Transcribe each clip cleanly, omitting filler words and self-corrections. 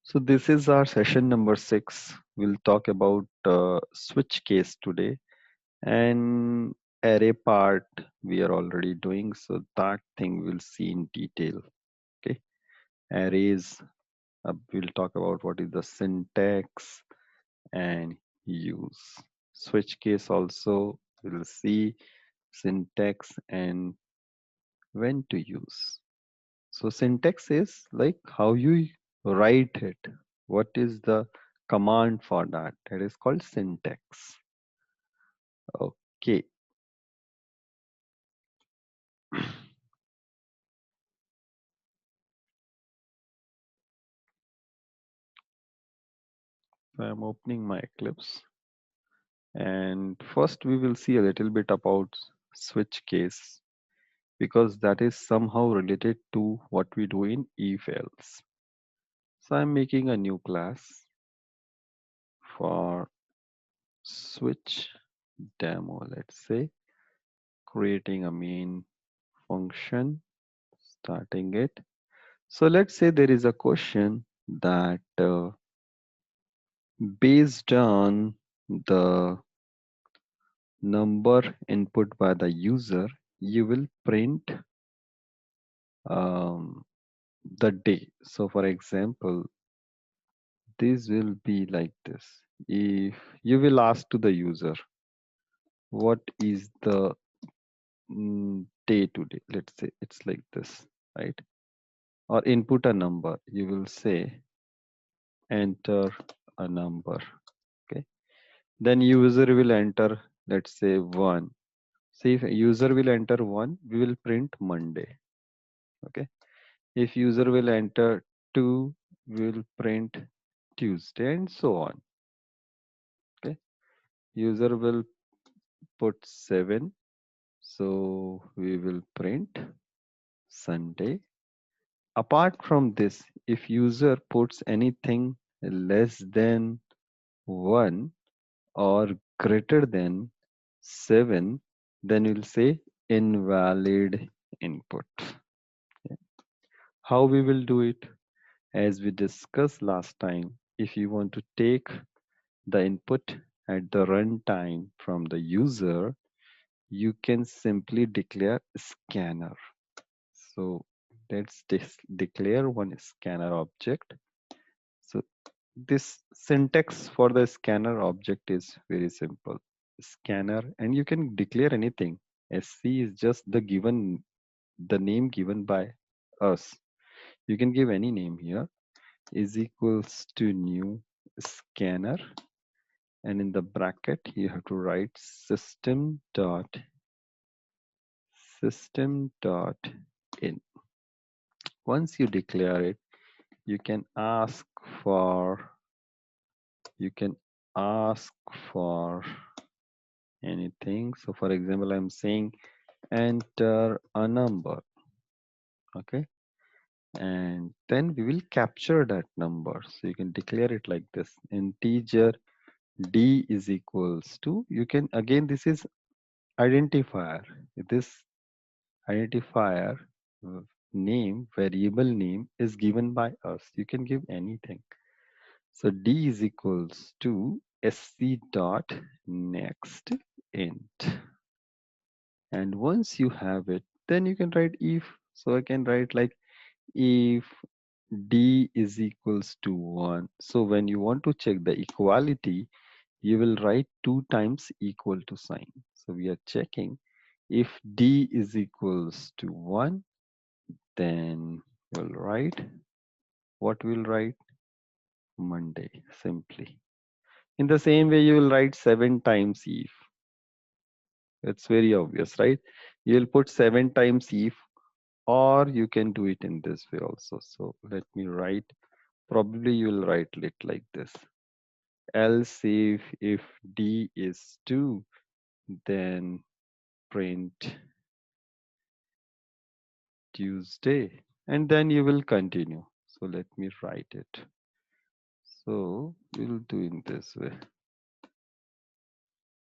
So this is our session number 6. We'll talk about switch case today and array part we are already doing. So that thing we'll see in detail. Okay, arrays. We'll talk about what is the syntax and use. Switch case also we'll see syntax and when to use. So syntax is like how you write it. What is the command for that? That is called syntax. Okay. So I'm opening my Eclipse. And first we will see a little bit about switch case because that is somehow related to what we do in if else. So I'm making a new class for switch demo, let's say, creating a main function, starting it. So let's say there is a question that based on the number input by the user, you will print um, the day. So for example, this will be like this. If you will ask to the user, what is the day today? Let's say it's like this, right? Or input a number. You will say enter a number. Okay. Then user will enter, let's say 1. See if user will enter 1, we will print Monday. Okay. If user will enter 2, we will print Tuesday and so on. Okay. User will put 7, so we will print Sunday. Apart from this, if user puts anything less than 1 or greater than 7, then we'll say invalid input. Yeah. How we will do it? As we discussed last time, if you want to take the input at the runtime from the user, you can simply declare scanner. So let's declare one scanner object. So this syntax for the scanner object is very simple. Scanner, and you can declare anything. SC is just the name given by us. You can give any name here. Is equals to new scanner, and in the bracket you have to write system dot in. Once you declare it, you can ask for you can ask for anything. So for example, I'm saying enter a number. Okay, and then we will capture that number. So you can declare it like this: integer d is equals to, you can again, this is identifier. This identifier name, variable name is given by us. You can give anything. So d is equals to sc dot next int. And once you have it, then you can write if. So I can write like if d is equals to 1. So when you want to check the equality, you will write 2 times equal to sign. So we are checking if d is equals to 1, then we'll write what we'll write Monday simply. In the same way, you will write 7 times if. It's very obvious, right? You'll put 7 times if, or you can do it in this way also. So let me write, probably you'll write it like this. Else if d is 2, then print Tuesday, and then you will continue. So let me write it. So we'll do in this way.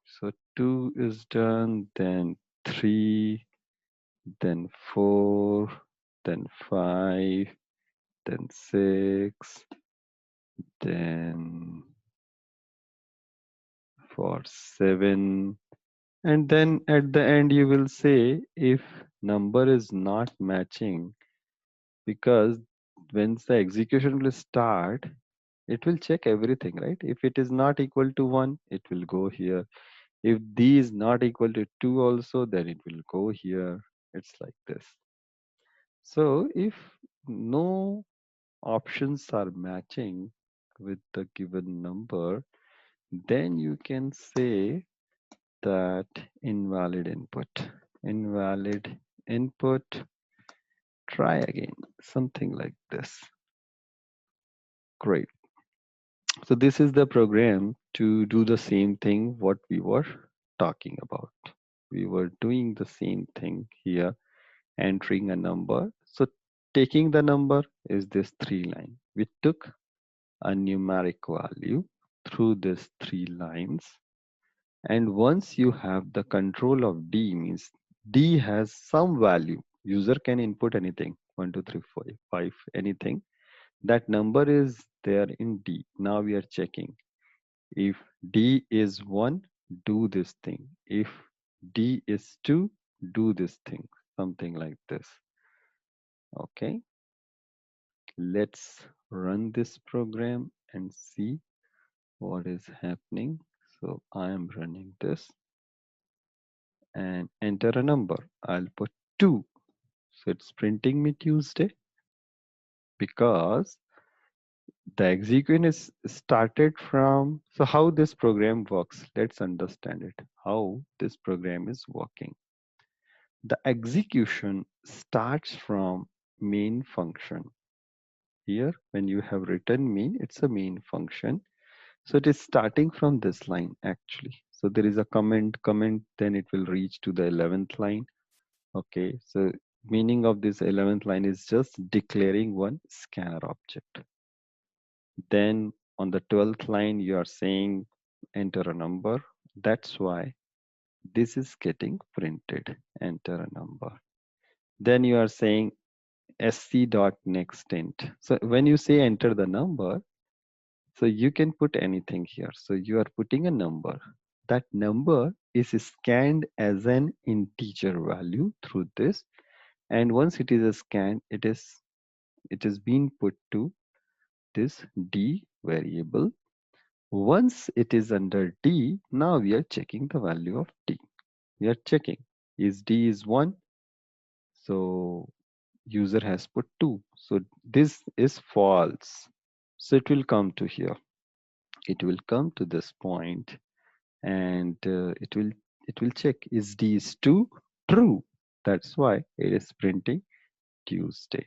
So 2 is done, then 3, then 4, then 5, then 6, then for 7, and then at the end you will say if number is not matching, because once the execution will start, it will check everything, right? If it is not equal to 1, it will go here. If d is not equal to 2 also, then it will go here. It's like this. So if no options are matching with the given number, then you can say that invalid input. Invalid input, try again, something like this. Great. So this is the program to do the same thing what we were talking about. We were doing the same thing here, entering a number. So taking the number is this 3 line. We took a numeric value through these 3 lines. And once you have the control of D, means D has some value. User can input anything, 1, 2, 3, 4, 5, anything. That number is there in D. Now we are checking. If D is 1, do this thing. If D is 2, do this thing. Something like this. Okay. Let's run this program and see what is happening. So I am running this and enter a number. I'll put 2. So it's printing me Tuesday because the execution is started from. So how this program works, let's understand it. How this program is working. The execution starts from main function. Here, when you have written main, it's a main function. So it is starting from this line actually. So there is a comment, then it will reach to the 11th line. Okay, so meaning of this 11th line is just declaring one scanner object. Then on the 12th line, you are saying enter a number. That's why this is getting printed, enter a number. Then you are saying sc.nextInt. So when you say enter the number, so you can put anything here. So you are putting a number. That number is scanned as an integer value through this. And once it is scanned, it is being put to this D variable. Once it is under D, now we are checking the value of D. We are checking is D is 1. So user has put 2. So this is false. So it will come to here. It will come to this point and it will check is D is 2 true. That's why it is printing Tuesday.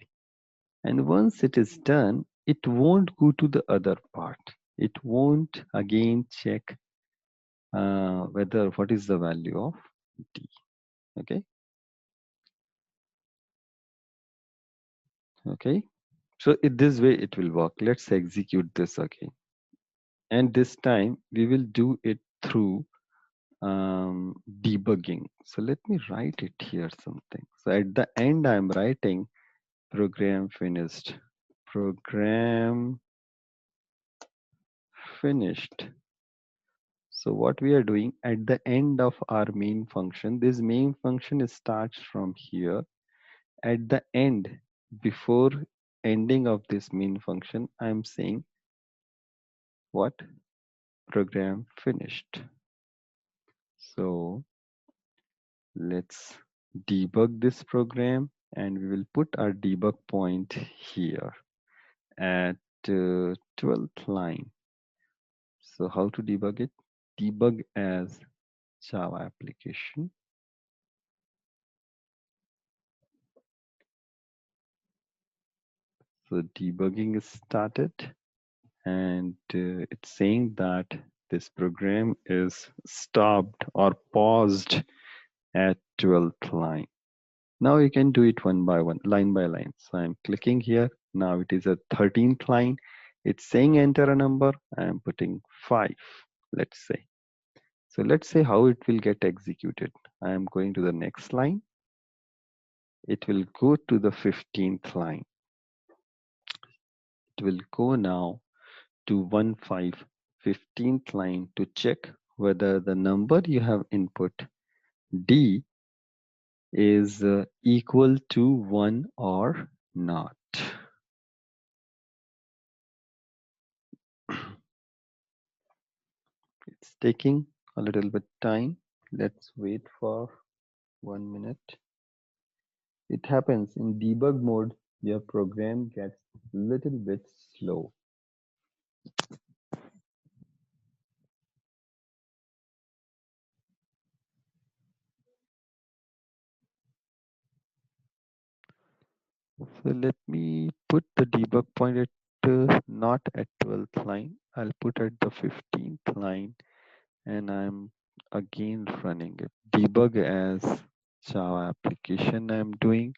And once it is done, it won't go to the other part. It won't again check whether what is the value of D. Okay. Okay. So in this way it will work. Let's execute this again. And this time we will do it through debugging. So let me write it here something. So at the end I'm writing program finished. Program finished. So what we are doing at the end of our main function, this main function starts from here. At the end, before ending of this main function, I'm saying what? Program finished. So let's debug this program and we will put our debug point here at 12th line. So how to debug it? Debug as Java application. So debugging is started and it's saying that this program is stopped or paused at 12th line. Now you can do it one by one, line by line. So I'm clicking here. Now it is at 13th line. It's saying enter a number. I am putting 5, let's say. So let's say how it will get executed. I am going to the next line. It will go to the 15th line. It will go now to 15th line to check whether the number you have input D is equal to 1 or not. It's taking a little bit time. Let's wait for 1 minute. It happens in debug mode, your program gets a little bit slow. So let me put the debug point at not at 12th line. I'll put at the 15th line and I'm again running it. Debug as Java application I'm doing.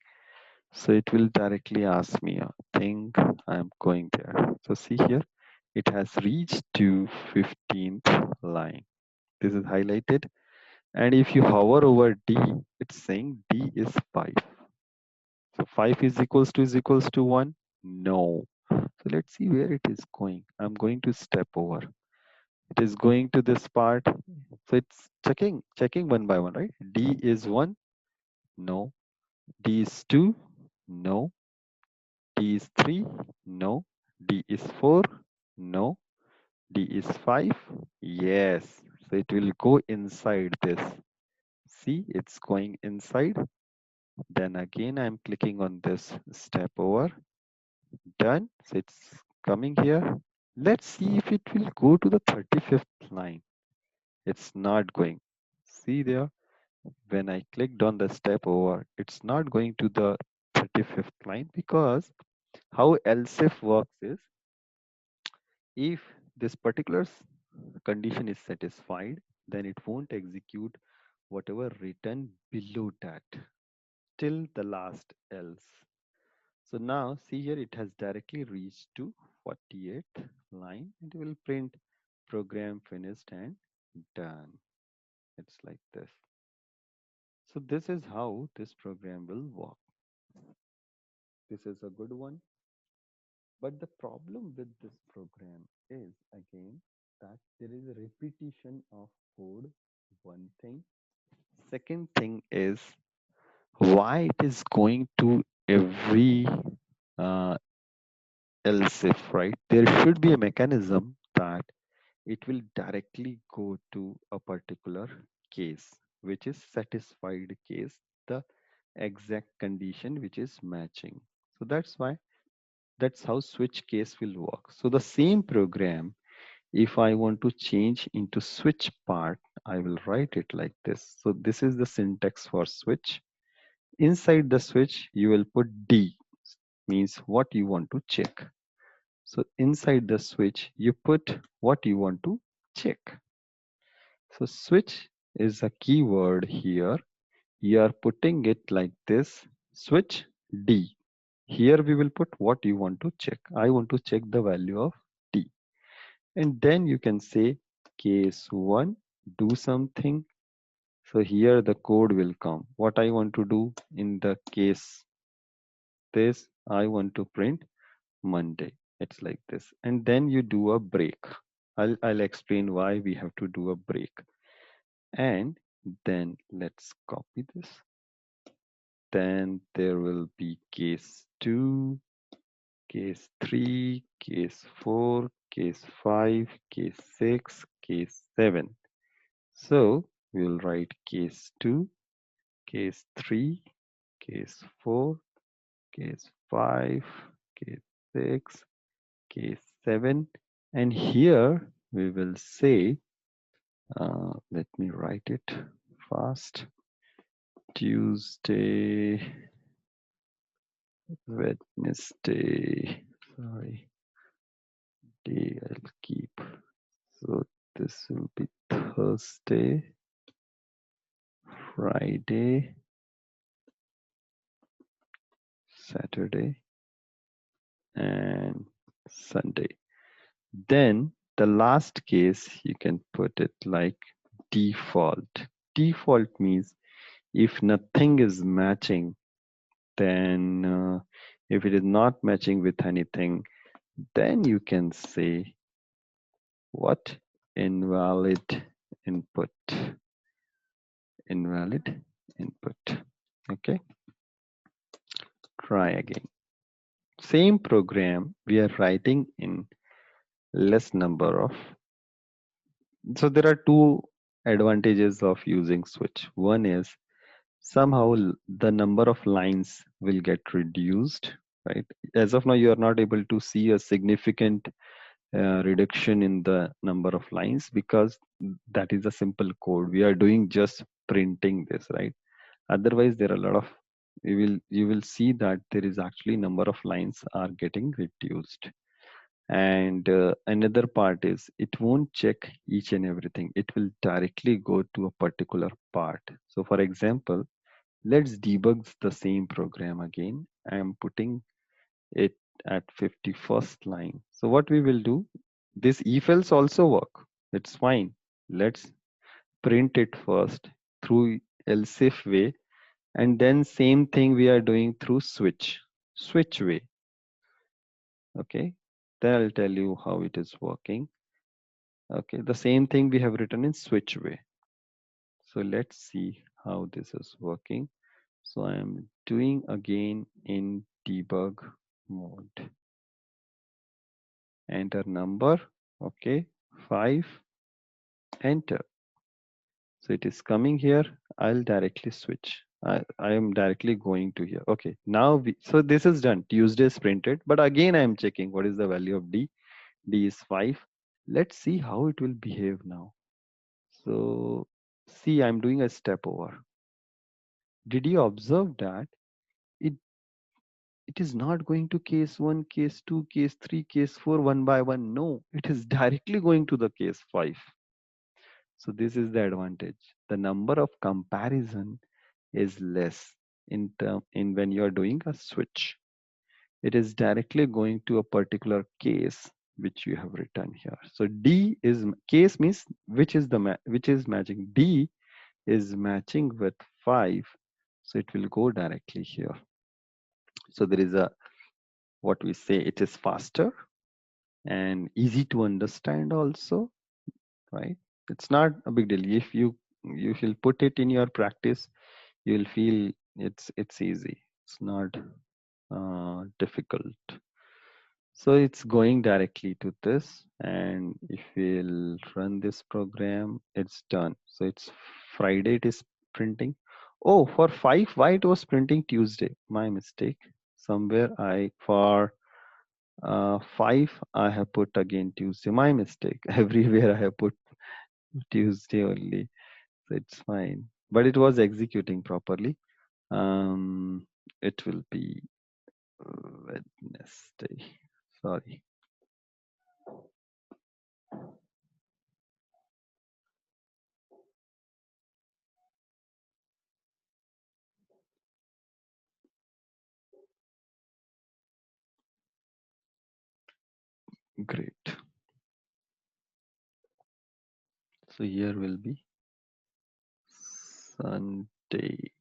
So it will directly ask me a thing. I'm going there. So see here, it has reached to 15th line. This is highlighted. And if you hover over D, it's saying D is 5. So 5 is equals to 1? No. So let's see where it is going. I'm going to step over. It is going to this part. So it's checking one by one, right? D is 1? No. D is 2? No. D is 3? No. D is 4? No. D is 5? Yes. So it will go inside this. See, it's going inside. Then again, I'm clicking on this step over. Done. So it's coming here. Let's see if it will go to the 35th line. It's not going. See there, when I clicked on the step over, it's not going to the 35th line because how else if works is if this particular condition is satisfied, then it won't execute whatever written below that till the last else. So now see here it has directly reached to 48th line. It will print program finished and done. It's like this. So this is how this program will work. This is a good one. But the problem with this program is again that there is a repetition of code, one thing. Second thing is why it is going to every uh, else if, right? There should be a mechanism that it will directly go to a particular case, which is satisfied case, the exact condition which is matching. So that's how switch case will work. So the same program, if I want to change into switch part, I will write it like this. So this is the syntax for switch. Inside the switch, you will put D, means what you want to check. So inside the switch, you put what you want to check. So switch is a keyword here. You are putting it like this, switch D. Here we will put what you want to check. I want to check the value of D. And then you can say case 1, do something. So here the code will come. What I want to do in the case this, I want to print Monday. It's like this. And then you do a break. I'll explain why we have to do a break. And then let's copy this. Then there will be case 2, case 3, case 4, case 5, case 6, case 7. So we'll write case 2, case 3, case 4, case 5, case 6, case 7. And here we will say, let me write it fast. Tuesday, Wednesday, sorry, day I'll keep. So this will be Thursday, Friday, Saturday, and Sunday. Then the last case, you can put it like default. Default means if nothing is matching, then if it is not matching with anything, then you can say What? Invalid input. Invalid input. Okay, try again. Same program we are writing in less number of. So there are two advantages of using switch. One is somehow the number of lines will get reduced, right? As of now, you are not able to see a significant reduction in the number of lines because that is a simple code. We are doing just printing this, right? Otherwise, there are a lot of you will see that there is actually number of lines are getting reduced. And another part is it won't check each and everything. It will directly go to a particular part. So for example, let's debug the same program again. I am putting it at 51st line. So what we will do, this if else also work. It's fine. Let's print it first through else if way, and then same thing we are doing through switch way. Okay, then I'll tell you how it is working. Okay, the same thing we have written in switch way. So let's see how this is working. So I am doing again in debug mode. Enter number. Okay, 5. Enter. So it is coming here. I'll directly switch. I am directly going to here. Okay, now so this is done. Tuesday is printed, but again I am checking what is the value of D. D is 5. Let's see how it will behave now. So see, I'm doing a step over. Did you observe that it it is not going to case 1, case 2, case 3, case 4 one by one? No, it is directly going to the case 5. So this is the advantage. The number of comparison is less in when you are doing a switch. It is directly going to a particular case which you have written here. So D is case means which is which is matching. D is matching with 5, so it will go directly here. So there is a what we say, it is faster and easy to understand also, right? It's not a big deal. If you will put it in your practice, you will feel it's easy. It's not difficult. So it's going directly to this, and if we'll run this program, it's done. So it's Friday, it is printing. Oh, for 5, why it was printing Tuesday? My mistake. Somewhere I for 5 I have put again Tuesday. My mistake. Everywhere I have put Tuesday only. So it's fine. But it was executing properly. It will be Wednesday. Sorry. Great. So here will be Sunday.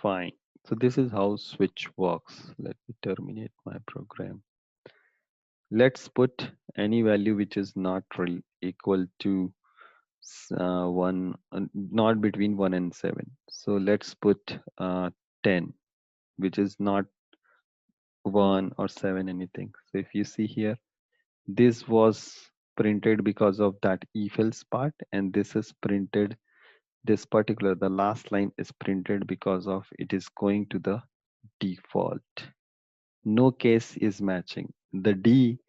Fine. So this is how switch works. Let me terminate my program. Let's put any value which is not equal to 1, not between 1 and 7. So let's put 10, which is not 1 or 7 anything. So if you see here, this was printed because of that if else part, and this is printed, this particular the last line is printed because of it is going to the default. No case is matching. The D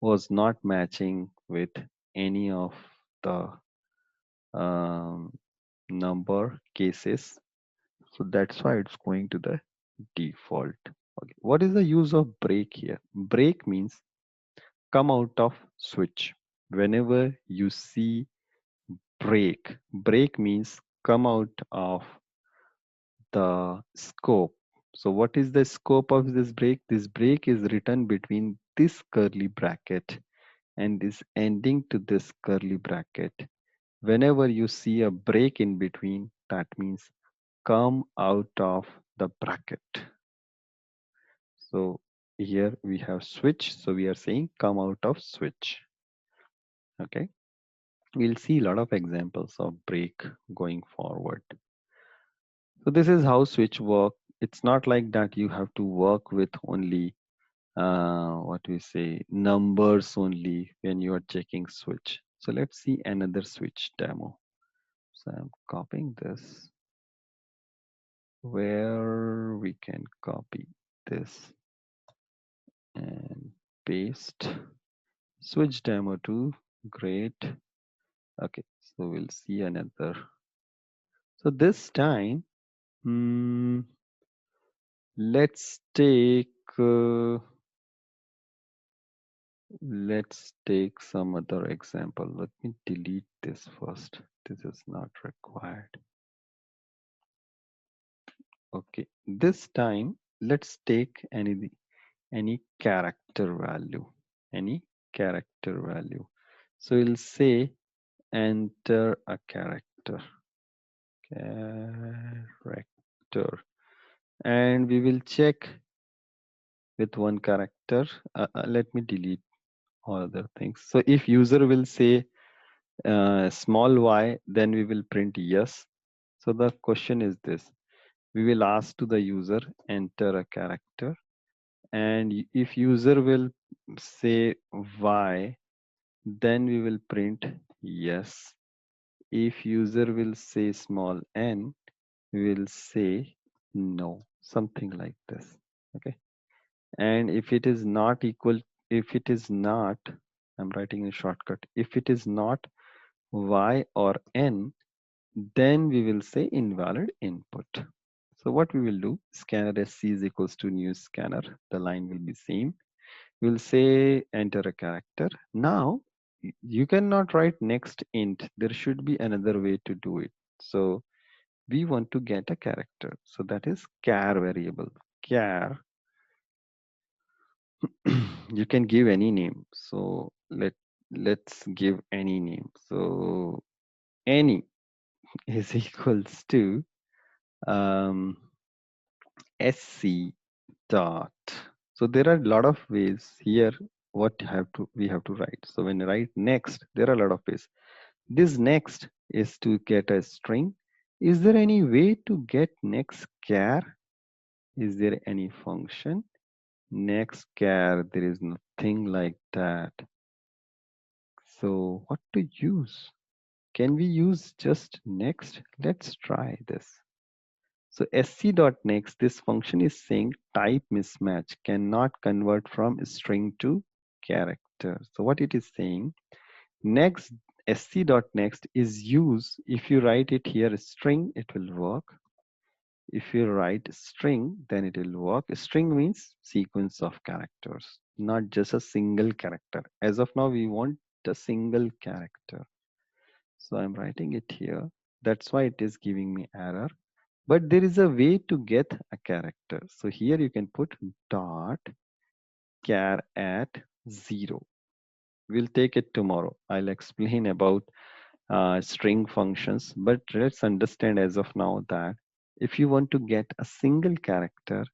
was not matching with any of the number cases, so that's why it's going to the default. Okay, what is the use of break here? Break means come out of switch. Whenever you see break means come out of the scope. So what is the scope of this break? This break is written between this curly bracket and this ending to this curly bracket. Whenever you see a break in between, that means come out of the bracket. So here we have switch. So we are saying come out of switch. Okay, we'll see a lot of examples of break going forward. So this is how switch work. It's not like that you have to work with only what we say numbers only when you are checking switch. So let's see another switch demo. So I'm copying this where we can copy this and paste switch demo to great. Okay, so we'll see another. So this time, hmm, let's take uh, let's take some other example. Let me delete this first. This is not required. Okay, this time let's take any character value. Any character value. So we'll say enter a character. Character. And we will check with one character. Let me delete all other things. So if user will say small y, then we will print yes. So the question is this: we will ask to the user enter a character, and if user will say y, then we will print yes. If user will say small n, we will say no, something like this. Okay, and if it is not equal, if it is not, I'm writing a shortcut, if it is not y or n, then we will say invalid input. So what we will do, scanner sc is equals to new scanner, the line will be same. We'll say enter a character. Now you cannot write next int, there should be another way to do it. So we want to get a character, so that is char variable. Char you can give any name, so let's give any name. So any is equals to sc dot. So there are a lot of ways here what we have to write. So when you write next, there are a lot of ways. This next is to get a string. Is there any way to get next char? Is there any function next char? There is nothing like that. So what to use? Can we use just next? Let's try this. So sc.next, this function is saying type mismatch cannot convert from string to character. So what it is saying, next sc.next is used if you write it here string, it will work. If you write string, then it will work. String means sequence of characters, not just a single character. As of now, we want a single character. So I'm writing it here. That's why it is giving me error. But there is a way to get a character. So here you can put dot char at 0. We'll take it tomorrow. I'll explain about string functions, but let's understand as of now that if you want to get a single character,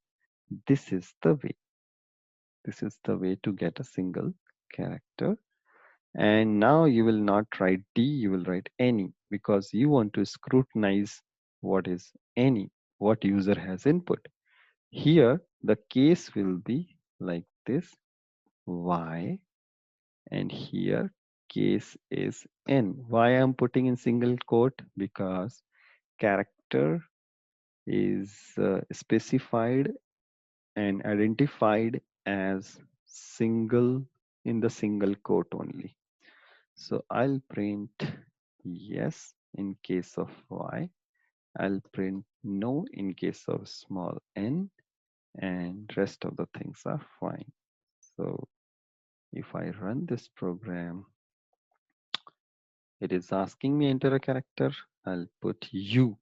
this is the way. This is the way to get a single character. And now you will not write D, you will write any, because you want to scrutinize what is any, what user has input. Here, the case will be like this, y, and here case is n. Why I'm putting in single quote? Because character is specified and identified as single in the single quote only. So I'll print yes in case of y. I'll print no in case of small n, and rest of the things are fine. So if I run this program, it is asking me enter a character. I'll put U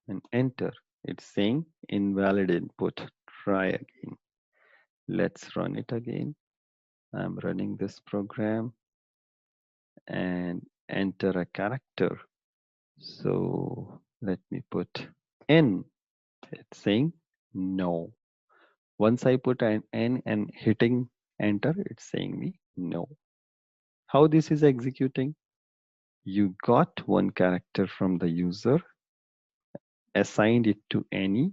and enter. It's saying invalid input. Try again. Let's run it again. I'm running this program and enter a character. So let me put N. It's saying no. Once I put an N and hitting enter, it's saying me no. How this is executing? You got one character from the user, assigned it to any.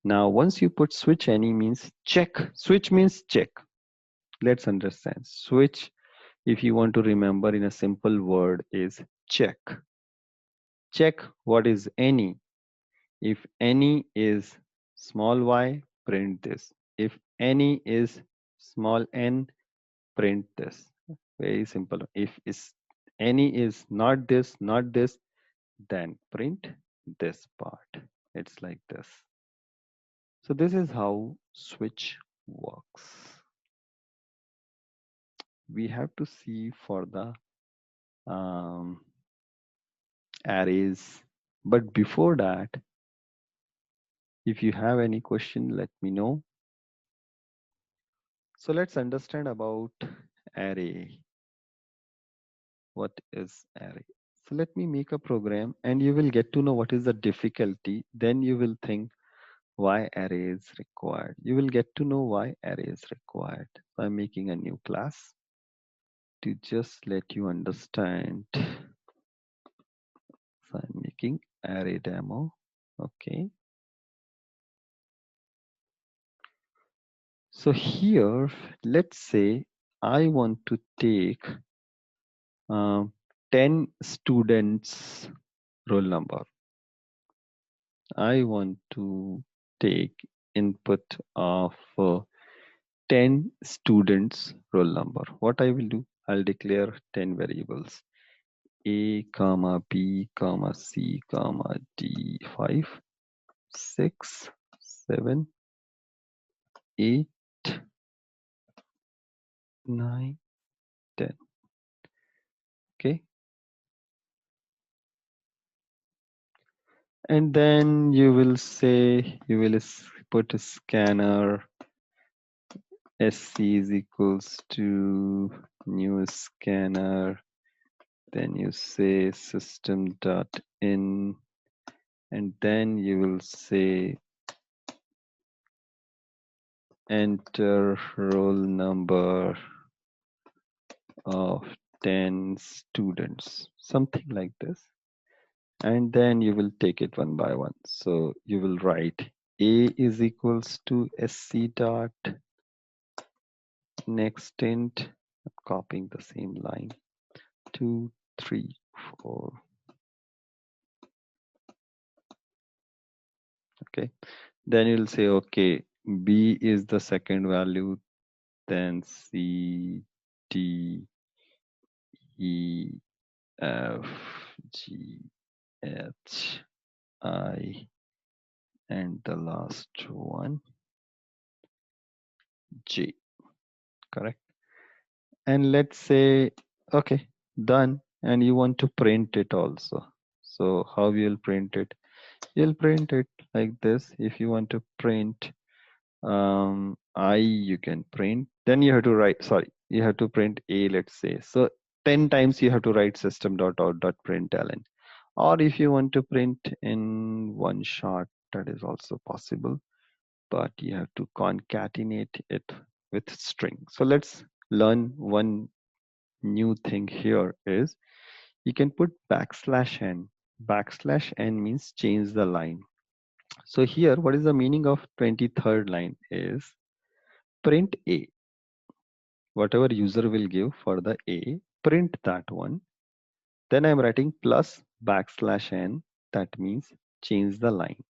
Now, once you put switch any means check. Switch means check. Let's understand. Switch, if you want to remember in a simple word, is check. Check what is any. If any is small y, print this. If any is small n, print this. Very simple. If is any is not this, then print this part. It's like this. So this is how switch works. We have to see for the um, arrays. But before that, if you have any question, let me know. So let's understand about array. What is array? So let me make a program and you will get to know what is the difficulty. Then you will think why array is required. You will get to know why array is required. So I'm making a new class to just let you understand. So I'm making array demo. Okay. So here, let's say I want to take um, 10 students roll number. I want to take input of 10 students roll number. What I will do, I'll declare 10 variables a comma b comma c comma d 5 6 7 8 9 10. Okay, and then you will say you will put a scanner sc is equals to new scanner, then you say system dot in, and then you will say enter roll number of 10 students, something like this, and then you will take it one by one. So you will write a is equals to sc dot next int, copying the same line, 2 3 4. Okay, then you'll say okay, b is the second value, then c d e f g h I, and the last one J, correct? And let's say okay, done, and you want to print it also. So how you'll print it? You'll print it like this. If you want to print I, you can print, then you have to write, sorry, you have to print a, let's say. So 10 times you have to write system.out.println. Or if you want to print in one shot, that is also possible, but you have to concatenate it with string. So let's learn one new thing here is you can put backslash n. Backslash n means change the line. So here, what is the meaning of 23rd line is print a. Whatever user will give for the a, print that one. Then I'm writing plus backslash n. That means change the line.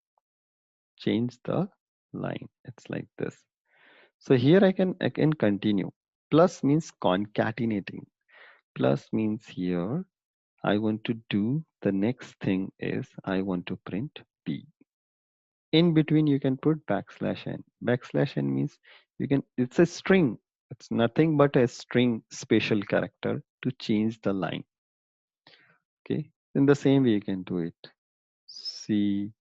Change the line. It's like this. So here I can continue. Plus means concatenating. Plus means here I want to do the next thing is I want to print b. In between you can put backslash n. Backslash n means you can, it's a string. It's nothing but a string special character to change the line. Okay, in the same way you can do it. C,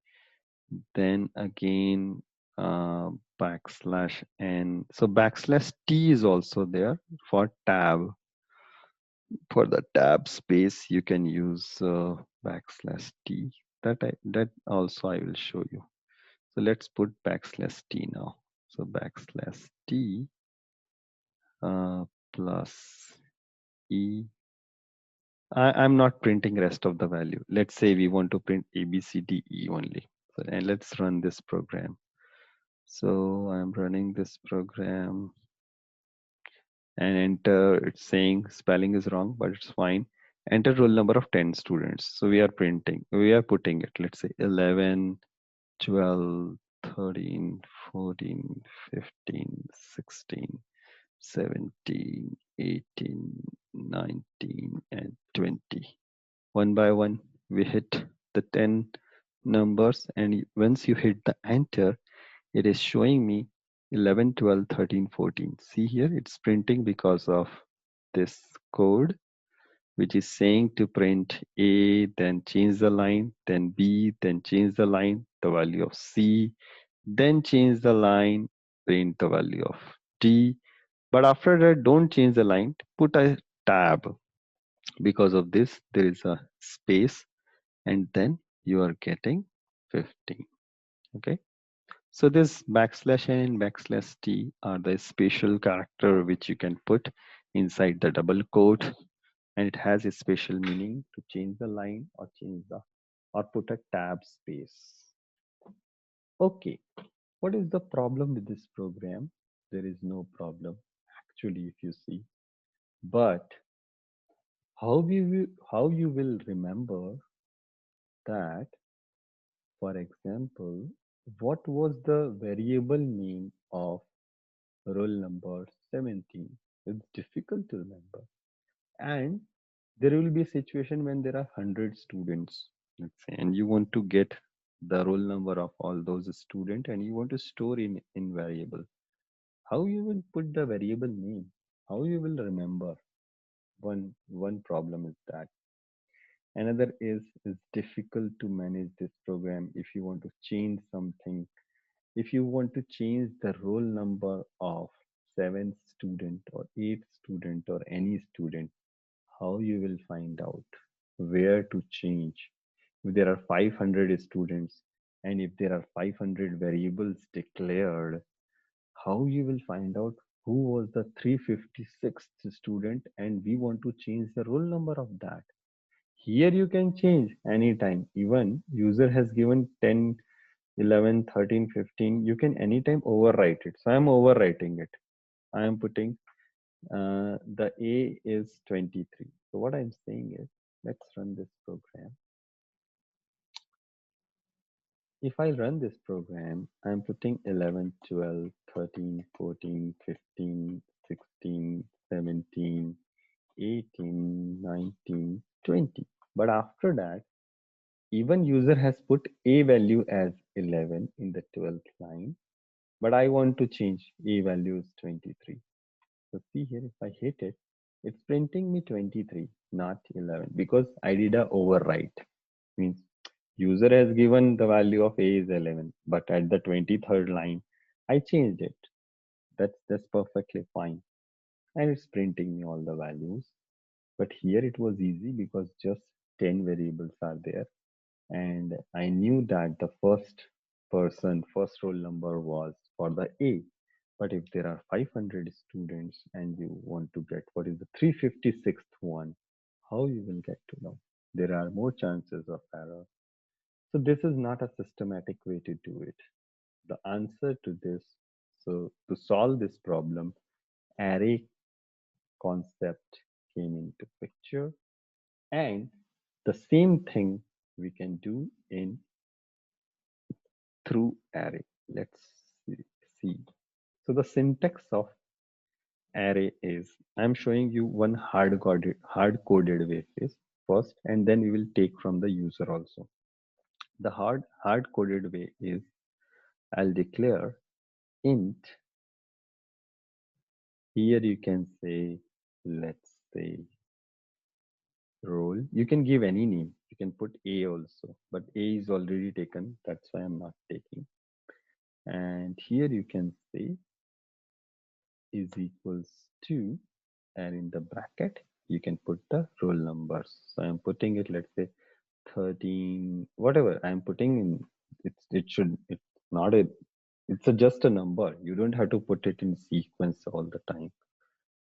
then again backslash n. So backslash t is also there for tab. For the tab space you can use backslash t. That also I will show you. So let's put backslash t now. So backslash t plus e I'm not printing rest of the value. Let's say we want to print A, B, C, D, E only. So, and let's run this program. So I'm running this program and enter. It's saying spelling is wrong, but it's fine. Enter roll number of 10 students. So we are putting it. Let's say 11, 12, 13, 14, 15, 16, 17, 18, 19, and 20. One by one, we hit the 10 numbers, and once you hit the enter, it is showing me 11, 12, 13, 14. See here, it's printing because of this code, which is saying to print A, then change the line, then B, then change the line, the value of C, then change the line, print the value of D. But after that, don't change the line, put a tab. Because of this, there is a space, and then you are getting 15. Okay. So this backslash n and backslash t are the special character which you can put inside the double quote, and it has a special meaning to change the line or change the or put a tab space. Okay, what is the problem with this program? There is no problem actually, if you see. But how you will remember that? For example, what was the variable name of roll number 17? It's difficult to remember. And there will be a situation when there are 100 students, let's say, and you want to get the roll number of all those students and you want to store in variable. How you will put the variable name? How you will remember? One problem is that. Another is it's difficult to manage this program if you want to change something. If you want to change the roll number of 7th student or 8th student or any student, how you will find out where to change? If there are 500 students and if there are 500 variables declared, how you will find out who was the 356th student and we want to change the roll number of that? Here you can change anytime. Even user has given 10, 11, 13, 15. You can anytime overwrite it. So I'm overwriting it. I am putting the A is 23. So what I'm saying is, let's run this program. If I run this program, I'm putting 11, 12, 13, 14, 15, 16, 17, 18, 19, 20. But after that, even user has put a value as 11 in the 12th line, but I want to change a value is 23. So see here, if I hit it, it's printing me 23, not 11, because I did a overwrite. Means user has given the value of a is 11, but at the 23rd line, I changed it. That's perfectly fine, and it's printing me all the values. But here it was easy because just 10 variables are there, and I knew that the first roll number was for the A. But if there are 500 students and you want to get what is the 356th one, how you will get to know? There are more chances of error. So this is not a systematic way to do it. The answer to this, so to solve this problem, array concept came into picture, and the same thing we can do in through array. Let's see. So the syntax of array is, I'm showing you one hard-coded way first, and then we will take from the user also. The hard-coded way is, I'll declare int. Here you can say, let's say role. You can give any name. You can put A also, but A is already taken. That's why I'm not taking. And here you can say is equals to, and in the bracket you can put the roll numbers. So I'm putting it, let's say 13, whatever I'm putting in. It's not a, it's just a number. You don't have to put it in sequence all the time.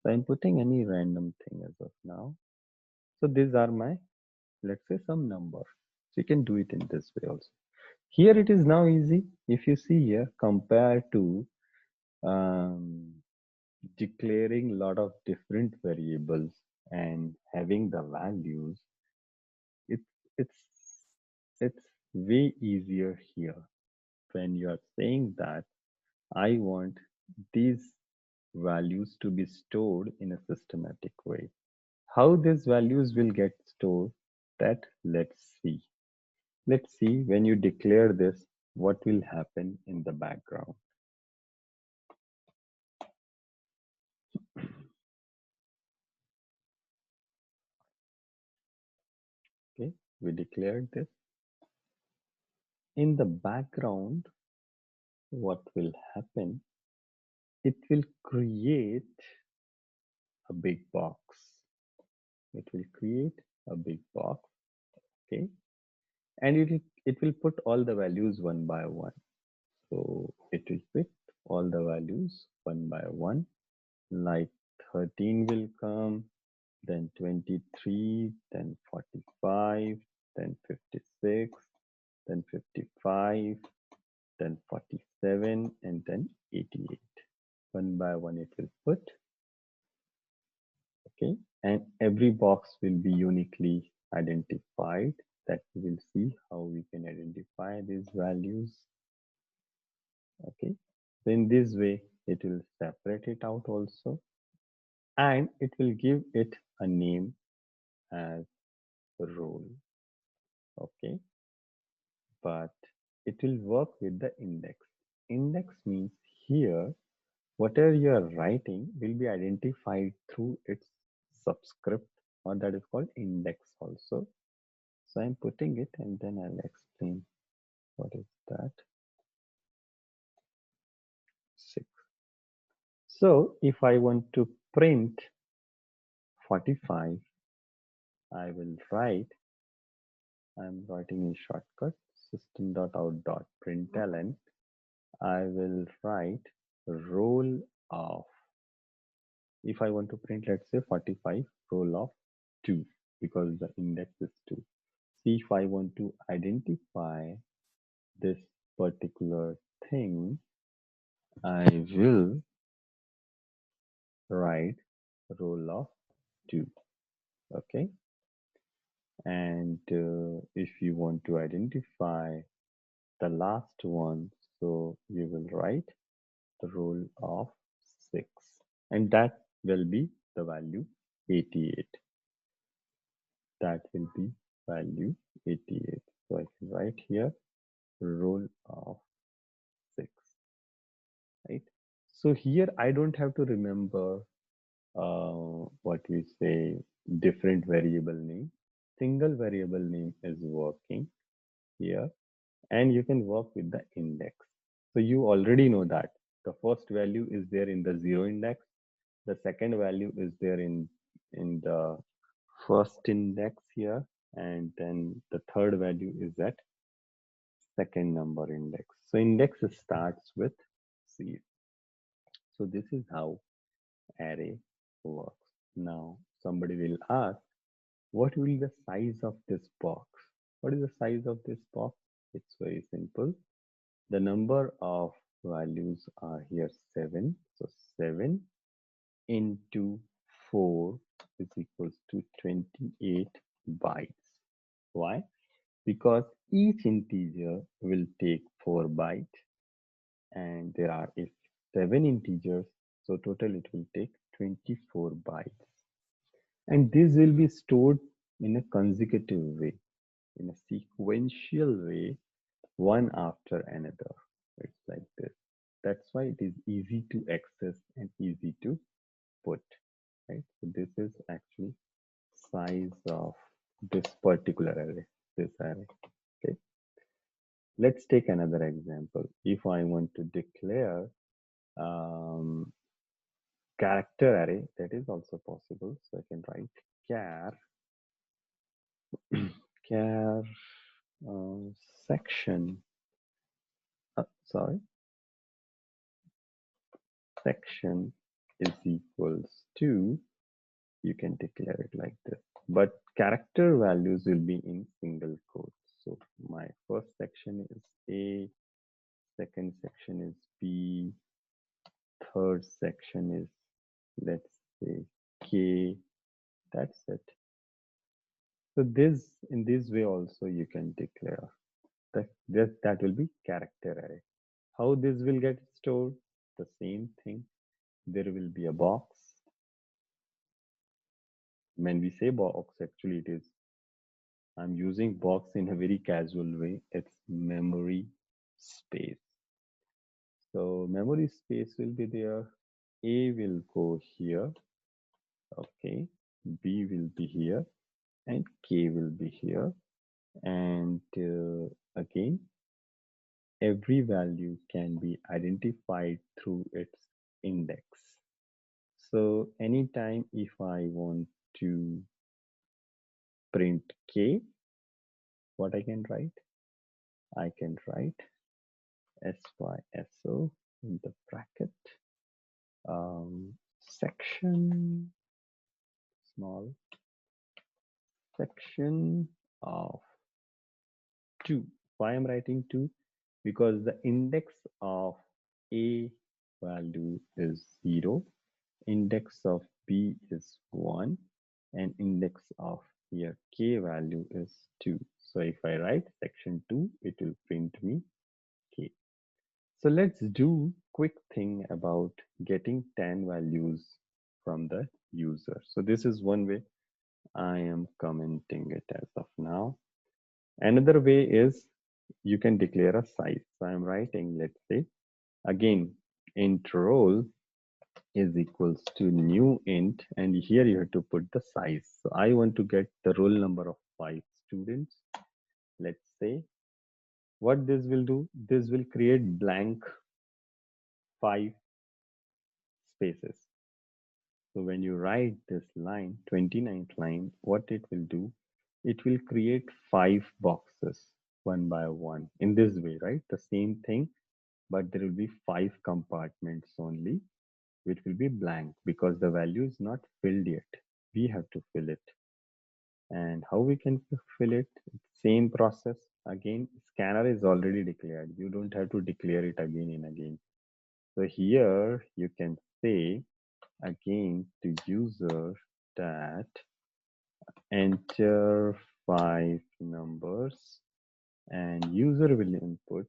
So I'm putting any random thing as of now. So these are my, let's say, some number. So you can do it in this way also. Here it is now easy. If you see here, compared to um, declaring a lot of different variables and having the values, it's it's it's way easier here when you are saying that I want these values to be stored in a systematic way. How these values will get stored, that let's see. Let's see when you declare this, what will happen in the background. Okay, we declared this. In the background, what will happen? It will create a big box. It will create a big box. Okay, and it will put all the values one by one. So it will put all the values one by one. Like 13 will come, then 23, then 45, then 56, then 55, then 47, and then 88. One by one it will put, okay? And every box will be uniquely identified. That we will see how we can identify these values, okay? So in this way, it will separate it out also, and it will give it a name as role, okay? But it will work with the index. Index means here, whatever you are writing will be identified through its subscript, or that is called index also. So I'm putting it and then I'll explain what is that. 6. So if I want to print 45, I will write, I'm writing in shortcut system.out.println. I will write roll of, if I want to print, let's say 45, roll of 2, because the index is 2. See, if I want to identify this particular thing, I will write roll of 2, okay? And if you want to identify the last one, so you will write the roll of 6, and that will be the value 88. That will be value 88. So I can write here roll of 6, right? So here I don't have to remember what we say different variable name. Single variable name is working here, and you can work with the index. So you already know that the first value is there in the 0 index, the second value is there in the first index here, and then the third value is at second number index. So index starts with 0. So this is how array works. Now somebody will ask, what will be the size of this box? What is the size of this box? It's very simple. The number of values are here 7. So 7 into 4 is equals to 28 bytes. Why? Because each integer will take 4 bytes, and there are if 7 integers, so total it will take 24 bytes. And this will be stored in a consecutive way, in a sequential way, one after another. It's like this. That's why it is easy to access and easy to put, right? So this is actually size of this particular array, this array. Okay. Let's take another example. If I want to declare character array, that is also possible. So I can write char char section. Sorry, section is equals to You can declare it like this. But character values will be in single quotes. So my first section is A, second section is B, third section is, let's say, K. That's it. So this, in this way also you can declare that will be character array. How this will get stored? The same thing. There will be a box. When we say box, actually it is, I'm using box in a very casual way. It's memory space. So memory space will be there. A will go here. Okay. B will be here and K will be here. And again, every value can be identified through its index. So anytime if I want to print K, what I can write? I can write SYSO in the bracket, section, small section of 2. Why I'm writing 2? Because the index of A value is 0, index of B is 1, and index of here K value is 2. So if I write section 2, it will print me K. So let's do quick thing about getting 10 values from the user. So this is one way I am commenting it as of now. Another way is you can declare a size. So I'm writing, let's say, again, int roll is equals to new int, and here you have to put the size. So I want to get the roll number of 5 students. Let's say what this will do, this will create blank 5 spaces. So when you write this line, 29th line, what it will do, it will create 5 boxes one by one in this way, right? The same thing, but there will be 5 compartments only, which will be blank because the value is not filled yet. We have to fill it. And how we can fill it? Same process. Again, scanner is already declared. You don't have to declare it again and again. So here you can say again to user that enter 5 numbers and user will input,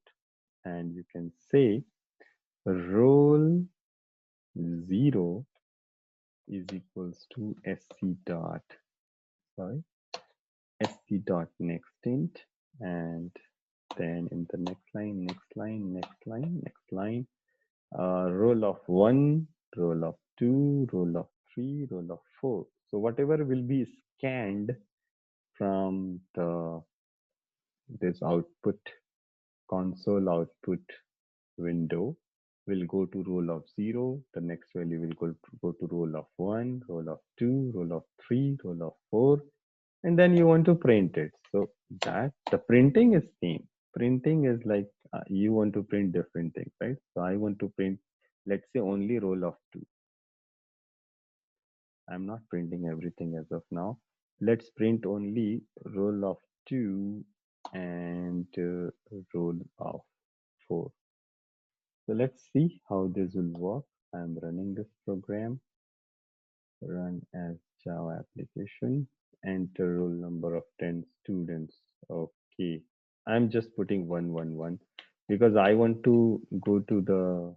and you can say roll 0 is equals to sc dot, sorry, sc dot next int, and then in the next line, roll of 1, roll of 2, roll of 3, roll of 4. So whatever will be scanned from the this output console output window will go to roll of 0. The next value will go to roll of 1, roll of 2, roll of 3, roll of 4, and then you want to print it. So that the printing is same. Printing is like you want to print different things, right? So I want to print, let's say, only roll of 2. I'm not printing everything as of now. Let's print only roll of 2 and roll of 4. So let's see how this will work. I'm running this program. Run as Java application. Enter roll number of 10 students. Okay. I'm just putting 111 because I want to go to the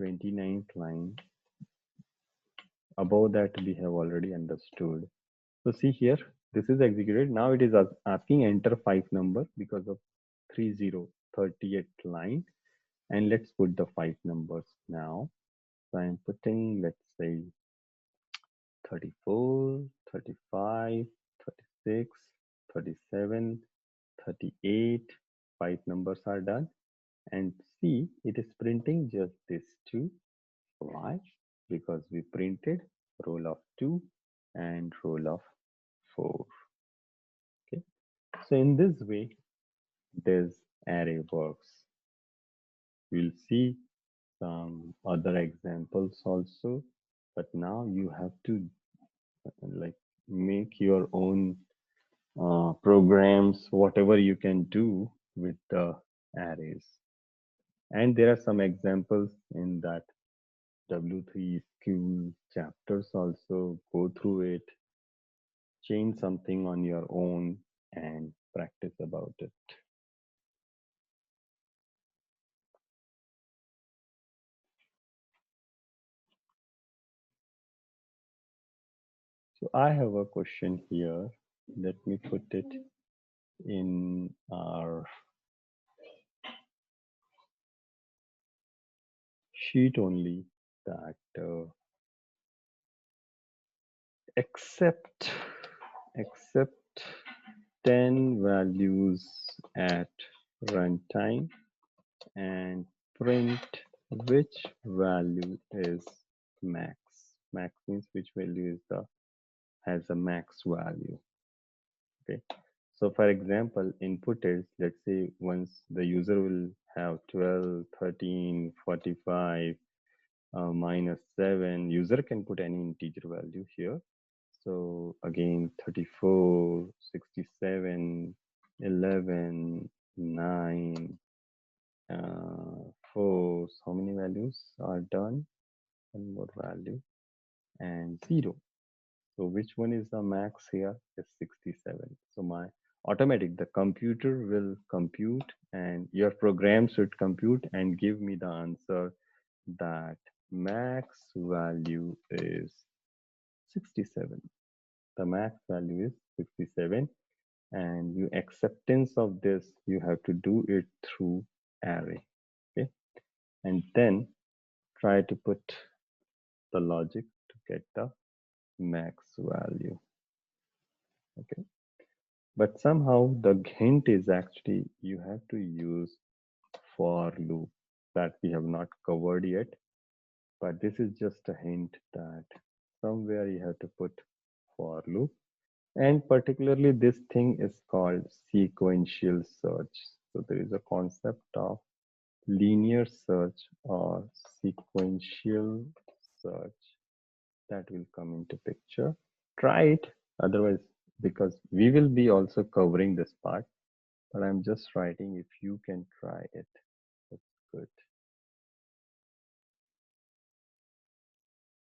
29th line. Above that, we have already understood. So see here, this is executed. Now it is asking enter 5 number because of 3038 line. And let's put the 5 numbers now. So I'm putting, let's say, 34, 35, 36, 37, 38. 5 numbers are done. And see, it is printing just these two. Why? Because we printed roll of 2 and roll of 4. Okay. So in this way, this array works. We'll see some other examples also, but now you have to make your own programs, whatever you can do with the arrays. And there are some examples in that W3 skill chapters also. Go through it, change something on your own, and practice about it. So I have a question here. Let me put it in our sheet only, that accept accept 10 values at runtime and print which value is max. Max means which value is the has a max value. Okay. So for example, input is, let's say once the user will have 12, 13, 45, minus 7, user can put any integer value here. So again, 34, 67, 11, 9, 4, how many values are done? One more value, and 0. So which one is the max here? Is 67. So my automatic, the computer will compute, and your program should compute and give me the answer that max value is 67. The max value is 67, and you acceptance of this, you have to do it through array. Okay, and then try to put the logic to get the max value. Okay, but somehow the hint is actually you have to use for loop that we have not covered yet, but this is just a hint that somewhere you have to put for loop. And particularly this thing is called sequential search. So there is a concept of linear search or sequential search that will come into picture. Try it, otherwise, because we will be also covering this part, but I'm just writing if you can try it. That's good.